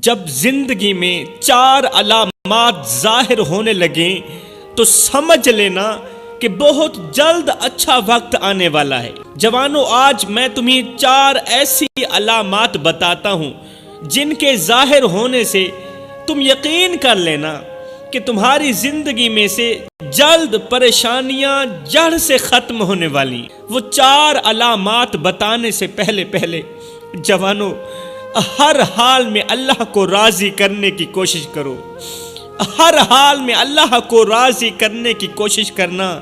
جب زندگی میں 4 علامات ظاہر ہونے لگیں تو سمجھ لینا کہ بہت جلد اچھا وقت آنے والا ہے۔ جوانوں، آج میں تمہیں 4 ایسی علامات بتاتا ہوں جن کے ظاہر ہونے سے تم یقین کر لینا کہ تمہاری زندگی میں سے جلد پریشانیاں جڑ سے ختم ہونے والی۔ وہ 4 علامات بتانے سے پہلے جوانوں، ہر حال میں اللہ کو راضی کرنے کی کوشش کرو۔ ہر حال میں اللہ کو راضی کرنے کی کوشش کرنا۔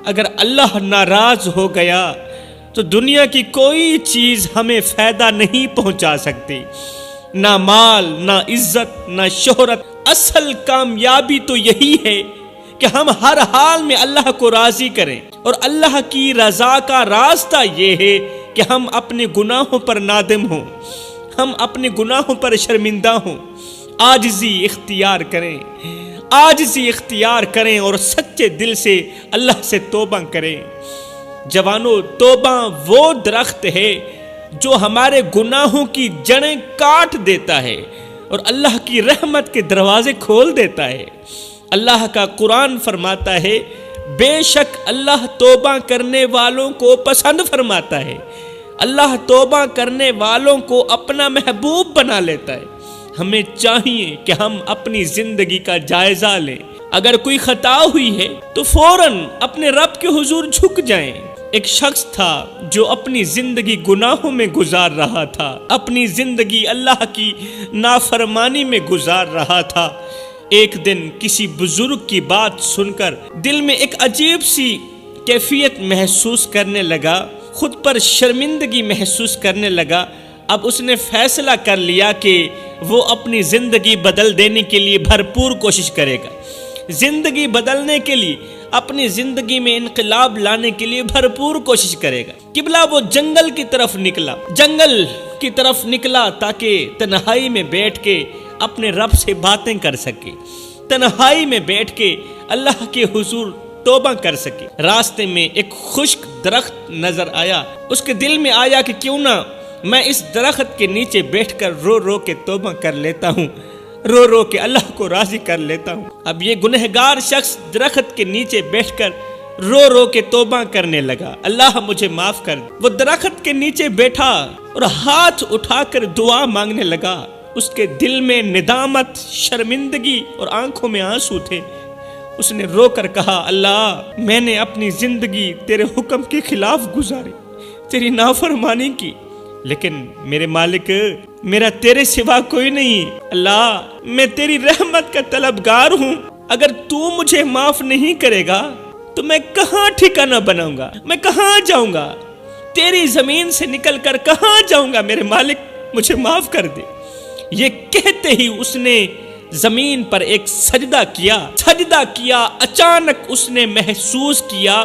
اگر اللہ ناراض ہو گیا تو دنیا کی کوئی چیز ہمیں فائدہ نہیں پہنچا سکتی، نہ مال، نہ عزت، نہ شہرت۔ اصل کامیابی تو یہی ہے کہ ہم ہر حال میں اللہ کو راضی کریں، اور اللہ کی رضا کا راستہ یہ ہے کہ ہم اپنے گناہوں پر نادم ہوں، ہم اپنے گناہوں پر شرمندہ ہوں، عاجزی اختیار کریں اور سچے دل سے اللہ سے توبہ کریں۔ جوانوں، توبہ وہ درخت ہے جو ہمارے گناہوں کی جڑیں کاٹ دیتا ہے اور اللہ کی رحمت کے دروازے کھول دیتا ہے۔ اللہ کا قرآن فرماتا ہے، بے شک اللہ توبہ کرنے والوں کو پسند فرماتا ہے، اللہ توبہ کرنے والوں کو اپنا محبوب بنا لیتا ہے۔ ہمیں چاہیے کہ ہم اپنی زندگی کا جائزہ لیں۔ اگر کوئی خطا ہوئی ہے تو فوراً اپنے رب کے حضور جھک جائیں۔ ایک شخص تھا جو اپنی زندگی گناہوں میں گزار رہا تھا، اپنی زندگی اللہ کی نافرمانی میں گزار رہا تھا۔ ایک دن کسی بزرگ کی بات سن کر دل میں ایک عجیب سی کیفیت محسوس کرنے لگا، خود پر شرمندگی محسوس کرنے لگا۔ اب اس نے فیصلہ کر لیا کہ وہ اپنی زندگی بدل دینے کے لیے بھرپور کوشش کرے گا، زندگی بدلنے کے لیے، اپنی زندگی میں انقلاب لانے کے لیے بھرپور کوشش کرے گا۔ قبلہ وہ جنگل کی طرف نکلا تاکہ تنہائی میں بیٹھ کے اپنے رب سے باتیں کر سکے، تنہائی میں بیٹھ کے اللہ کے حضور توبہ کر سکے۔ راستے میں ایک خشک درخت نظر آیا۔ اس کے دل میں آیا کہ کیوں نہ میں اس درخت کے نیچے بیٹھ کر رو کے توبہ کر لیتا ہوں، رو کے اللہ کو راضی کر لیتا ہوں۔ اب یہ گنہگار شخص درخت کے نیچے بیٹھ کر رو کے توبہ کرنے لگا، اللہ مجھے معاف کر دے۔ وہ درخت کے نیچے بیٹھا اور ہاتھ اٹھا کر دعا مانگنے لگا۔ اس کے دل میں ندامت، شرمندگی اور آنکھوں میں آنسو تھے۔ اس نے رو کر کہا، اللہ، میں نے اپنی زندگی تیرے حکم کے خلاف گزاری، تیری نافرمانی کی، لیکن میرے مالک، میرا تیرے سوا کوئی نہیں۔ اللہ، میں تیری رحمت کا طلبگار ہوں، اگر تو مجھے معاف نہیں کرے گا تو میں کہاں ٹھکانہ بناؤں گا، میں کہاں جاؤں گا، تیری زمین سے نکل کر کہاں جاؤں گا، میرے مالک مجھے معاف کر دے۔ یہ کہتے ہی اس نے زمین پر ایک سجدہ کیا۔ اچانک اس نے محسوس کیا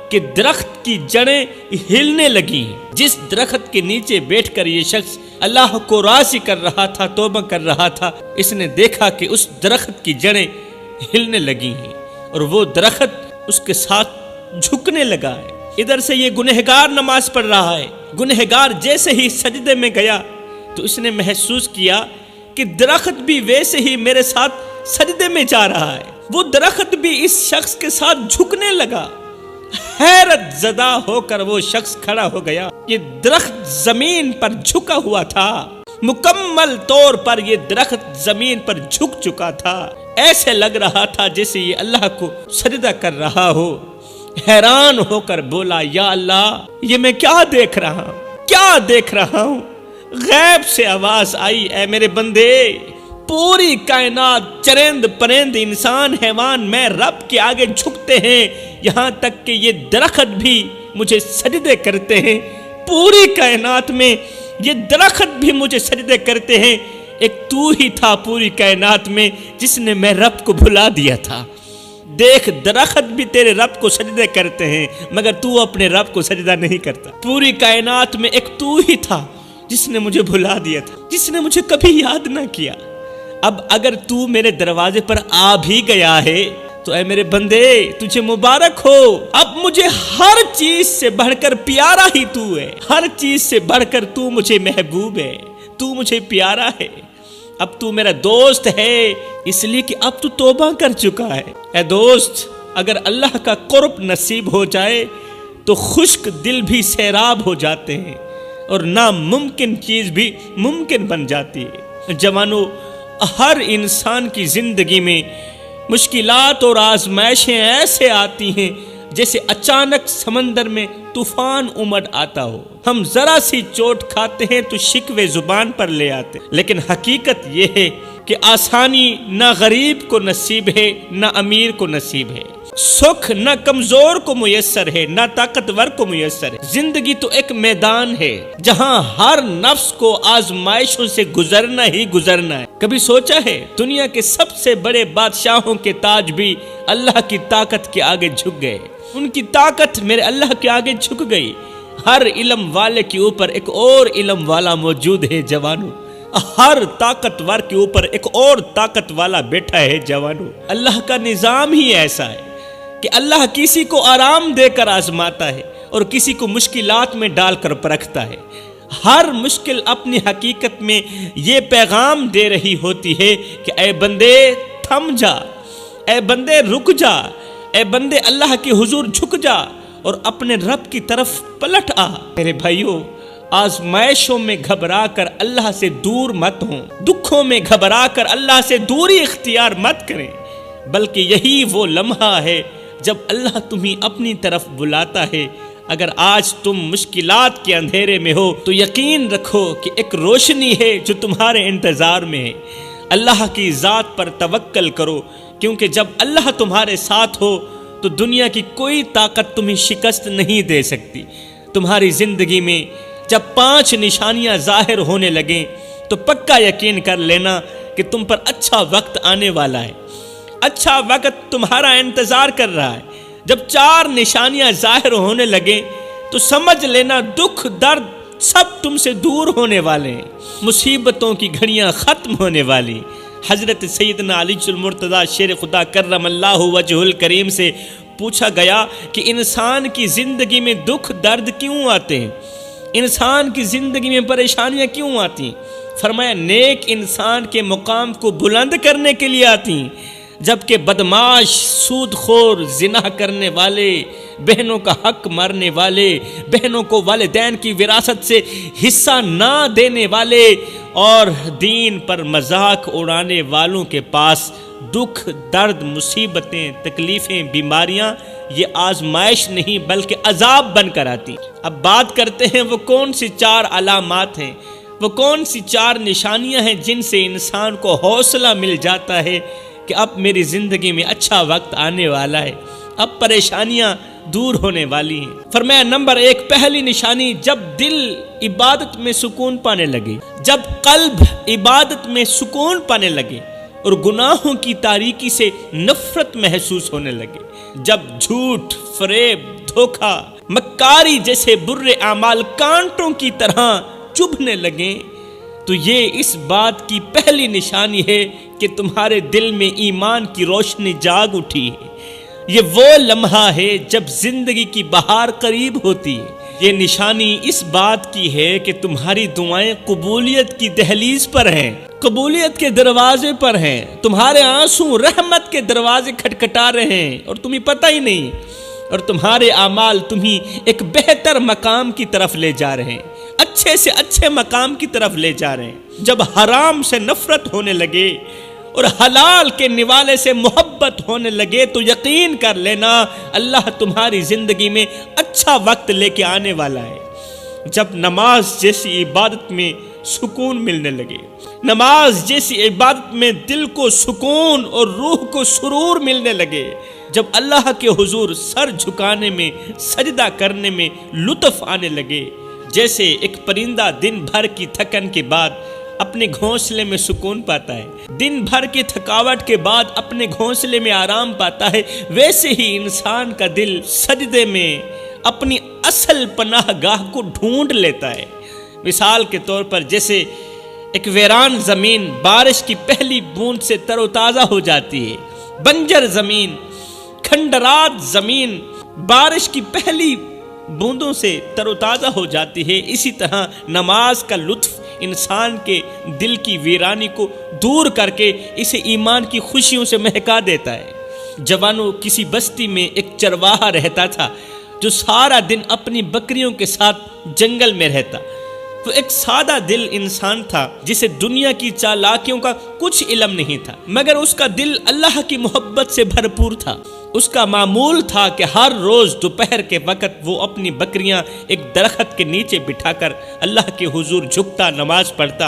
کہ درخت کی جڑیں ہلنے لگی۔ جس درخت کے نیچے بیٹھ کر یہ شخص اللہ کو راضی کر رہا تھا، توبہ کر رہا تھا، اس نے دیکھا کہ اس درخت کی جڑیں ہلنے لگی ہیں اور وہ درخت اس کے ساتھ جھکنے لگا ہے۔ ادھر سے یہ گنہگار نماز پڑھ رہا ہے۔ گنہگار جیسے ہی سجدے میں گیا تو اس نے محسوس کیا کہ درخت بھی ویسے ہی میرے ساتھ سجدے میں جا رہا ہے۔ وہ درخت بھی اس شخص کے ساتھ جھکنے لگا۔ حیرت زدہ ہو کر وہ شخص کھڑا ہو گیا۔ یہ درخت زمین پر جھکا ہوا تھا، مکمل طور پر یہ درخت زمین پر جھک چکا تھا۔ ایسے لگ رہا تھا جیسے یہ اللہ کو سجدہ کر رہا ہو۔ حیران ہو کر بولا، یا اللہ، یہ میں کیا دیکھ رہا ہوں؟ غیب سے آواز آئی، اے میرے بندے، پوری کائنات، چرند پرند، انسان، حیوان، میں رب کے آگے جھکتے ہیں، یہاں تک کہ یہ درخت بھی مجھے سجدے کرتے ہیں۔ پوری کائنات میں یہ درخت بھی مجھے سجدے کرتے ہیں، ایک تو ہی تھا پوری کائنات میں جس نے میں رب کو بھلا دیا تھا۔ دیکھ، درخت بھی تیرے رب کو سجدے کرتے ہیں مگر تو اپنے رب کو سجدہ نہیں کرتا۔ پوری کائنات میں ایک تو ہی تھا جس نے مجھے بھلا دیا تھا، جس نے مجھے کبھی یاد نہ کیا۔ اب اگر تو میرے دروازے پر آ بھی گیا ہے تو اے میرے بندے، تجھے مبارک ہو۔ اب مجھے ہر چیز سے بڑھ کر پیارا ہی تو ہے، ہر چیز سے بڑھ کر تو مجھے محبوب ہے، تو مجھے پیارا ہے۔ اب تو میرا دوست ہے اس لیے کہ اب تو توبہ کر چکا ہے۔ اے دوست، اگر اللہ کا قرب نصیب ہو جائے تو خشک دل بھی سیراب ہو جاتے ہیں اور ناممکن چیز بھی ممکن بن جاتی ہے۔ جوانو، ہر انسان کی زندگی میں مشکلات اور آزمائشیں ایسے آتی ہیں جیسے اچانک سمندر میں طوفان امڑ آتا ہو۔ ہم ذرا سی چوٹ کھاتے ہیں تو شکوے زبان پر لے آتے ہیں، لیکن حقیقت یہ ہے کہ آسانی نہ غریب کو نصیب ہے نہ امیر کو نصیب ہے، سکھ نہ کمزور کو میسر ہے نہ طاقتور کو میسر ہے۔ زندگی تو ایک میدان ہے جہاں ہر نفس کو آزمائشوں سے گزرنا ہی گزرنا ہے۔ کبھی سوچا ہے دنیا کے سب سے بڑے بادشاہوں کے تاج بھی اللہ کی طاقت کے آگے جھک گئے، ان کی طاقت میرے اللہ کے آگے جھک گئی۔ ہر علم والے کے اوپر ایک اور علم والا موجود ہے جوانو، ہر طاقتور کے اوپر ایک اور طاقت والا بیٹھا ہے جوانو۔ اللہ کا نظام ہی ایسا ہے کہ اللہ کسی کو آرام دے کر آزماتا ہے اور کسی کو مشکلات میں ڈال کر پرکھتا ہے۔ ہر مشکل اپنی حقیقت میں یہ پیغام دے رہی ہوتی ہے کہ اے بندے تھم جا، اے بندے رک جا، اے بندے اللہ کے حضور جھک جا اور اپنے رب کی طرف پلٹ آ۔ میرے بھائیوں، آزمائشوں میں گھبرا کر اللہ سے دور مت ہوں، دکھوں میں گھبرا کر اللہ سے دوری اختیار مت کریں، بلکہ یہی وہ لمحہ ہے جب اللہ تمہیں اپنی طرف بلاتا ہے۔ اگر آج تم مشکلات کے اندھیرے میں ہو تو یقین رکھو کہ ایک روشنی ہے جو تمہارے انتظار میں ہے۔ اللہ کی ذات پر توکل کرو، کیونکہ جب اللہ تمہارے ساتھ ہو تو دنیا کی کوئی طاقت تمہیں شکست نہیں دے سکتی۔ تمہاری زندگی میں جب 5 نشانیاں ظاہر ہونے لگیں تو پکا یقین کر لینا کہ تم پر اچھا وقت آنے والا ہے، اچھا وقت تمہارا انتظار کر رہا ہے۔ جب 4 نشانیاں ظاہر ہونے لگیں تو سمجھ لینا دکھ درد سب تم سے دور ہونے والے ہیں، مصیبتوں کی گھڑیاں ختم ہونے والی۔ حضرت سیدنا علی المرتضیٰ شیر خدا کرم اللہ وجہ الکریم سے پوچھا گیا کہ انسان کی زندگی میں دکھ درد کیوں آتے ہیں، انسان کی زندگی میں پریشانیاں کیوں آتی ہیں؟ فرمایا نیک انسان کے مقام کو بلند کرنے کے لیے آتی ہیں، جبکہ بدماش، سود خور، زنا کرنے والے، بہنوں کا حق مارنے والے، بہنوں کو والدین کی وراثت سے حصہ نہ دینے والے اور دین پر مذاق اڑانے والوں کے پاس دکھ، درد، مصیبتیں، تکلیفیں، بیماریاں یہ آزمائش نہیں بلکہ عذاب بن کر آتی۔ اب بات کرتے ہیں وہ کون سی 4 علامات ہیں، وہ کون سی 4 نشانیاں ہیں جن سے انسان کو حوصلہ مل جاتا ہے کہ اب میری زندگی میں اچھا وقت آنے والا ہے، اب پریشانیاں دور ہونے والی ہیں۔ فرمایا نمبر 1، پہلی نشانی، جب دل عبادت میں سکون پانے لگے، جب قلب عبادت میں سکون پانے لگے اور گناہوں کی تاریکی سے نفرت محسوس ہونے لگے، جب جھوٹ، فریب، دھوکہ، مکاری جیسے برے اعمال کانٹوں کی طرح چبھنے لگیں، تو یہ اس بات کی پہلی نشانی ہے کہ تمہارے دل میں ایمان کی روشنی جاگ اٹھی ہے۔ یہ وہ لمحہ ہے جب زندگی کی بہار قریب ہوتی ہے۔ یہ نشانی اس بات کی ہے کہ تمہاری دعائیں قبولیت کی دہلیز پر ہیں، قبولیت کے دروازے پر ہیں، تمہارے آنسو رحمت کے دروازے کھٹکھٹا رہے ہیں اور تمہیں پتہ ہی نہیں، اور تمہارے اعمال تمہیں ایک بہتر مقام کی طرف لے جا رہے ہیں، اچھے سے اچھے مقام کی طرف لے جا رہے ہیں۔ جب حرام سے نفرت ہونے لگے اور حلال کے نوالے سے محبت ہونے لگے تو یقین کر لینا اللہ تمہاری زندگی میں اچھا وقت لے کے آنے والا ہے۔ جب نماز جیسی عبادت میں سکون ملنے لگے، نماز جیسی عبادت میں دل کو سکون اور روح کو سرور ملنے لگے، جب اللہ کے حضور سر جھکانے میں، سجدہ کرنے میں لطف آنے لگے، جیسے ایک پرندہ دن بھر کی تھکن کے بعد اپنے گھونسلے میں سکون پاتا ہے، دن بھر کی تھکاوٹ کے بعد اپنے گھونسلے میں آرام پاتا ہے، ویسے ہی انسان کا دل سجدے میں اپنی اصل پناہ گاہ کو ڈھونڈ لیتا ہے۔ مثال کے طور پر جیسے ایک ویران زمین بارش کی پہلی بوند سے تر و تازہ ہو جاتی ہے، بنجر زمین، کھنڈرات زمین بارش کی پہلی بوندوں سے تر و تازہ ہو جاتی ہے، اسی طرح نماز کا لطف انسان کے دل کی ویرانی کو دور کر کے اسے ایمان کی خوشیوں سے مہکا دیتا ہے۔ جوانوں، کسی بستی میں ایک چرواہا رہتا تھا جو سارا دن اپنی بکریوں کے ساتھ جنگل میں رہتا۔ وہ ایک سادہ دل انسان تھا جسے دنیا کی چالاکیوں کا کچھ علم نہیں تھا، مگر اس کا دل اللہ کی محبت سے بھرپور تھا۔ اس کا معمول تھا کہ ہر روز دوپہر کے وقت وہ اپنی بکریاں ایک درخت کے نیچے بٹھا کر اللہ کے حضور جھکتا، نماز پڑھتا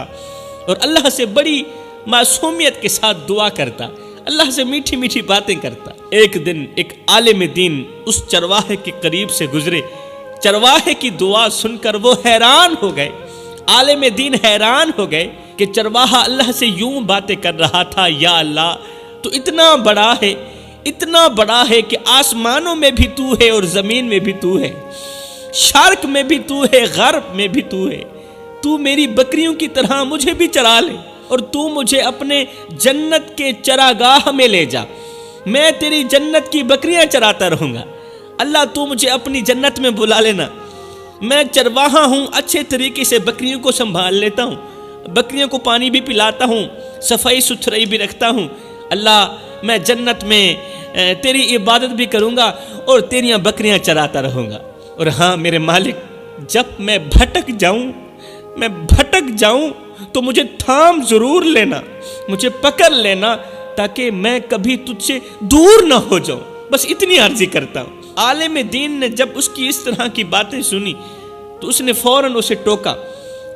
اور اللہ سے بڑی معصومیت کے ساتھ دعا کرتا، اللہ سے میٹھی میٹھی باتیں کرتا۔ ایک دن ایک عالم دین اس چرواہے کے قریب سے گزرے۔ چرواہے کی دعا سن کر وہ حیران ہو گئے۔ عالم دین حیران ہو گئے کہ چرواہا اللہ سے یوں باتیں کر رہا تھا، یا اللہ تو اتنا بڑا ہے کہ آسمانوں میں بھی تو ہے اور زمین میں بھی تو ہے، شرق میں بھی تو ہے، غرب میں بھی تو ہے۔ تو میری بکریوں کی طرح مجھے بھی چرا لے اور تو مجھے اپنے جنت کے چراگاہ میں لے جا، میں تیری جنت کی بکریاں چراتا رہوں گا۔ اللہ تو مجھے اپنی جنت میں بلا لینا، میں چرواہا ہوں، اچھے طریقے سے بکریوں کو سنبھال لیتا ہوں، بکریوں کو پانی بھی پلاتا ہوں، صفائی ستھرائی بھی رکھتا ہوں۔ اللہ میں جنت میں تیری عبادت بھی کروں گا اور تیریاں بکریاں چراتا رہوں گا۔ اور ہاں میرے مالک، جب میں بھٹک جاؤں تو مجھے تھام ضرور لینا، مجھے پکڑ لینا تاکہ میں کبھی تجھ سے دور نہ ہو جاؤں، بس اتنی عرضی کرتا ہوں۔ عالم دین نے جب اس کی اس طرح کی باتیں سنی تو اس نے فوراً اسے ٹوکا،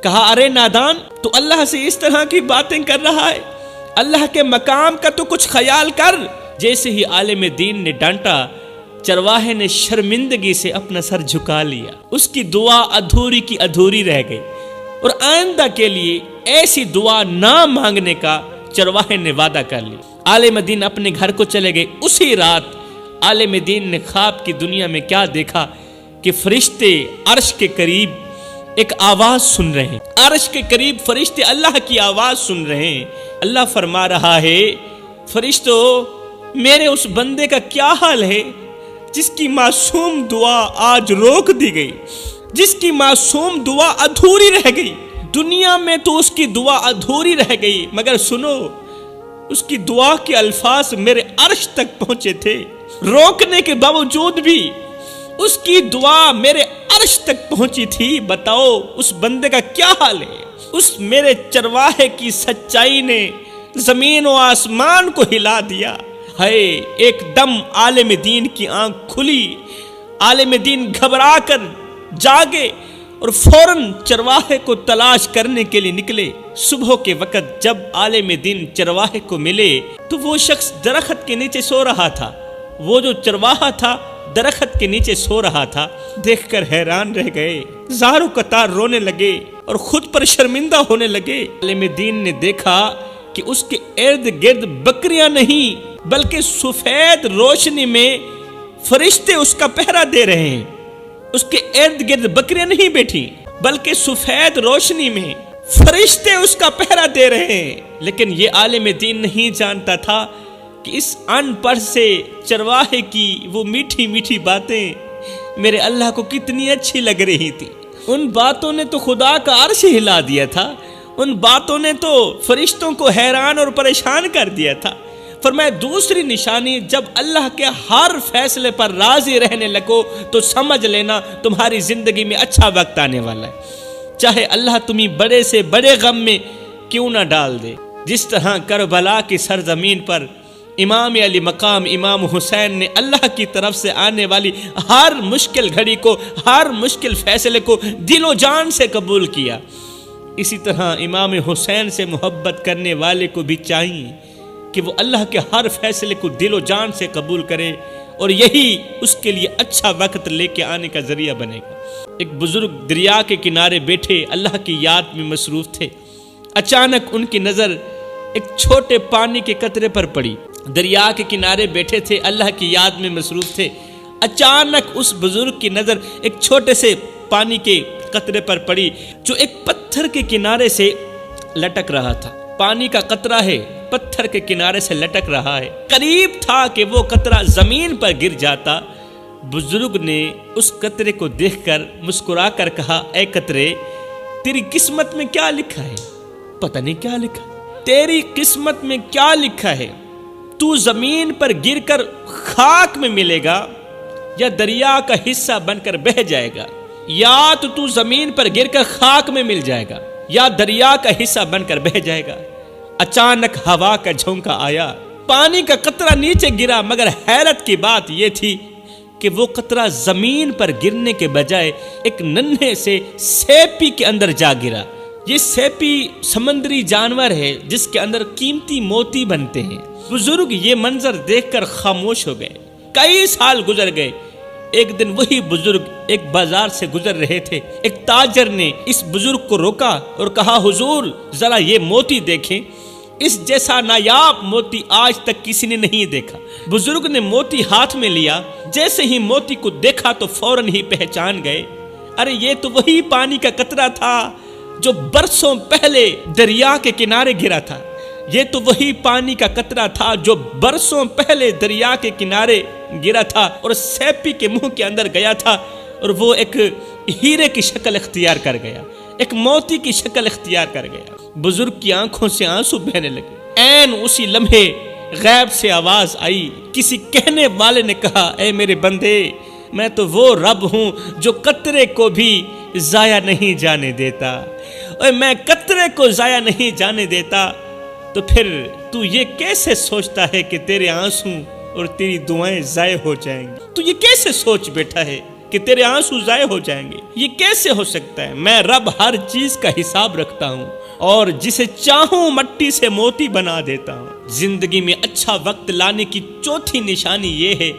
کہا ارے نادان، تو اللہ سے اس طرح کی باتیں کر رہا ہے، اللہ کے مقام کا تو کچھ خیال کر۔ جیسے ہی عالم دین نے ڈانٹا، چرواہے نے شرمندگی سے اپنا سر جھکا لیا۔ اس کی دعا ادھوری کی ادھوری رہ گئی اور آئندہ کے لیے ایسی دعا نہ مانگنے کا چرواہے نے وعدہ کر لیا۔ عالم دین اپنے گھر کو چلے گئے۔ اسی رات عالم دین نے خواب کی دنیا میں کیا دیکھا کہ فرشتے عرش کے قریب ایک آواز سن رہے ہیں، عرش کے قریب فرشتے اللہ کی آواز سن رہے ہیں۔ اللہ فرما رہا ہے، فرشتو میرے اس بندے کا کیا حال ہے جس کی معصوم دعا آج روک دی گئی، جس کی معصوم دعا ادھوری رہ گئی۔ دنیا میں تو اس کی دعا ادھوری رہ گئی، مگر سنو، اس کی دعا کے الفاظ میرے عرش تک پہنچے تھے، روکنے کے باوجود بھی اس کی دعا میرے عرش تک پہنچی تھی۔ بتاؤ اس بندے کا کیا حال ہے؟ اس میرے چرواہے کی سچائی نے زمین و آسمان کو ہلا دیا۔ ہے ایک دم عالم دین کی آنکھ کھلی، عالم دین گھبرا کر جاگے اور فوراً چرواہے کو تلاش کرنے کے لیے نکلے۔ صبح کے وقت جب عالم دین چرواہے کو ملے تو وہ شخص درخت کے نیچے سو رہا تھا۔ وہ جو چرواہا تھا درخت کے نیچے سو رہا تھا، دیکھ کر حیران رہ گئے، زار و قطار رونے لگے اور خود پر شرمندہ ہونے لگے۔ عالم دین نے دیکھا کہ اس کے ارد گرد بکریاں نہیں بلکہ سفید روشنی میں فرشتے اس کا پہرا دے رہے ہیں۔ اس کے ارد گرد بکریاں نہیں بیٹھی بلکہ سفید روشنی میں فرشتے اس کا پہرا دے رہے ہیں۔ لیکن یہ عالم دین نہیں جانتا تھا کہ اس ان پڑھ سے چرواہے کی وہ میٹھی میٹھی باتیں میرے اللہ کو کتنی اچھی لگ رہی تھی۔ ان باتوں نے تو خدا کا عرش ہلا دیا تھا، ان باتوں نے تو فرشتوں کو حیران اور پریشان کر دیا تھا۔ فرمایا دوسری نشانی، جب اللہ کے ہر فیصلے پر راضی رہنے لگو تو سمجھ لینا تمہاری زندگی میں اچھا وقت آنے والا ہے، چاہے اللہ تمہیں بڑے سے بڑے غم میں کیوں نہ ڈال دے۔ جس طرح کربلا کی سرزمین پر امام علی مقام امام حسین نے اللہ کی طرف سے آنے والی ہر مشکل گھڑی کو، ہر مشکل فیصلے کو دل و جان سے قبول کیا، اسی طرح امام حسین سے محبت کرنے والے کو بھی چاہیے کہ وہ اللہ کے ہر فیصلے کو دل و جان سے قبول کرے، اور یہی اس کے لیے اچھا وقت لے کے آنے کا ذریعہ بنے گا۔ ایک بزرگ دریا کے کنارے بیٹھے اللہ کی یاد میں مصروف تھے۔ اچانک ان کی نظر ایک چھوٹے پانی کے قطرے پر پڑی۔ دریا کے کنارے بیٹھے تھے، اللہ کی یاد میں مصروف تھے۔ اچانک اس بزرگ کی نظر ایک چھوٹے سے پانی کے قطرے پر پڑی جو ایک پتھر کے کنارے سے لٹک رہا تھا۔ پانی کا قطرہ ہے، پتھر کے کنارے سے لٹک رہا ہے، قریب تھا کہ وہ قطرہ زمین پر گر جاتا۔ بزرگ نے اس قطرے کو دیکھ کر مسکرا کر کہا، اے قطرے، تیری قسمت میں کیا لکھا ہے؟ پتہ نہیں کیا لکھا ہے، تیری قسمت میں کیا لکھا ہے؟ تو زمین پر گر کر خاک میں ملے گا یا دریا کا حصہ بن کر بہہ جائے گا؟ یا تو زمین پر گر کر خاک میں مل جائے گا یا دریا کا حصہ بن کر بہہ جائے گا۔ اچانک ہوا کا جھونکا آیا، پانی کا قطرہ نیچے گرا، مگر حیرت کی بات یہ تھی کہ وہ قطرہ زمین پر گرنے کے بجائے ایک ننھے سے سیپی کے اندر جا گرا۔ یہ سیپی سمندری جانور ہے جس کے اندر قیمتی موتی بنتے ہیں۔ بزرگ یہ منظر دیکھ کر خاموش ہو گئے۔ کئی سال گزر گئے۔ ایک دن وہی بزرگ ایک بازار سے گزر رہے تھے۔ ایک تاجر نے اس بزرگ کو روکا اور کہا، حضور ذرا یہ موتی دیکھیں، اس جیسا نایاب موتی آج تک کسی نے نہیں دیکھا۔ بزرگ نے موتی ہاتھ میں لیا، جیسے ہی موتی کو دیکھا تو فوراً ہی پہچان گئے، ارے یہ تو وہی پانی کا قطرہ تھا جو برسوں پہلے دریا کے کنارے گرا تھا۔ یہ تو وہی پانی کا قطرہ تھا جو برسوں پہلے دریا کے کنارے گرا تھا اور سیپی کے منہ کے اندر گیا تھا، اور وہ ایک ہیرے کی شکل اختیار کر گیا، ایک موتی کی شکل اختیار کر گیا۔ بزرگ کی آنکھوں سے آنسو بہنے لگے۔ عین اسی لمحے غیب سے آواز آئی، کسی کہنے والے نے کہا، اے میرے بندے، میں تو وہ رب ہوں جو قطرے کو بھی ضائع نہیں جانے دیتا، اور میں قطرے کو ضائع نہیں جانے دیتا، تو پھر تو یہ کیسے سوچتا ہے کہ تیرے آنسو اور تیری دعائیں ضائع ہو جائیں گی؟ تو یہ کیسے سوچ بیٹھا ہے کہ تیرے آنسو ضائع ہو جائیں گے؟ یہ کیسے ہو سکتا ہے؟ میں رب ہر چیز کا حساب رکھتا ہوں اور جسے چاہوں مٹی سے موتی بنا دیتا ہوں۔ زندگی میں اچھا وقت لانے کی چوتھی نشانی یہ ہے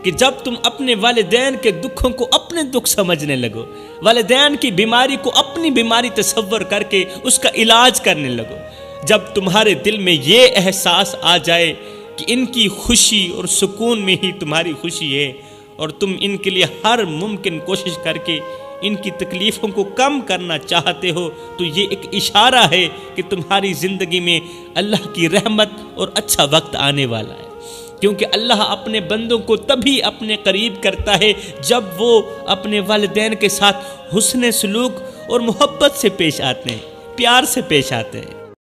کہ جب تم اپنے والدین کے دکھوں کو اپنے دکھ سمجھنے لگو، والدین کی بیماری کو اپنی بیماری تصور کر کے اس کا علاج کرنے لگو، جب تمہارے دل میں یہ احساس آ جائے کہ ان کی خوشی اور سکون میں ہی تمہاری خوشی ہے، اور تم ان کے لیے ہر ممکن کوشش کر کے ان کی تکلیفوں کو کم کرنا چاہتے ہو، تو یہ ایک اشارہ ہے کہ تمہاری زندگی میں اللہ کی رحمت اور اچھا وقت آنے والا ہے، کیونکہ اللہ اپنے بندوں کو تبھی اپنے قریب کرتا ہے جب وہ اپنے والدین کے ساتھ حسن سلوک اور محبت سے پیش آتے ہیں، پیار سے پیش آتے ہیں۔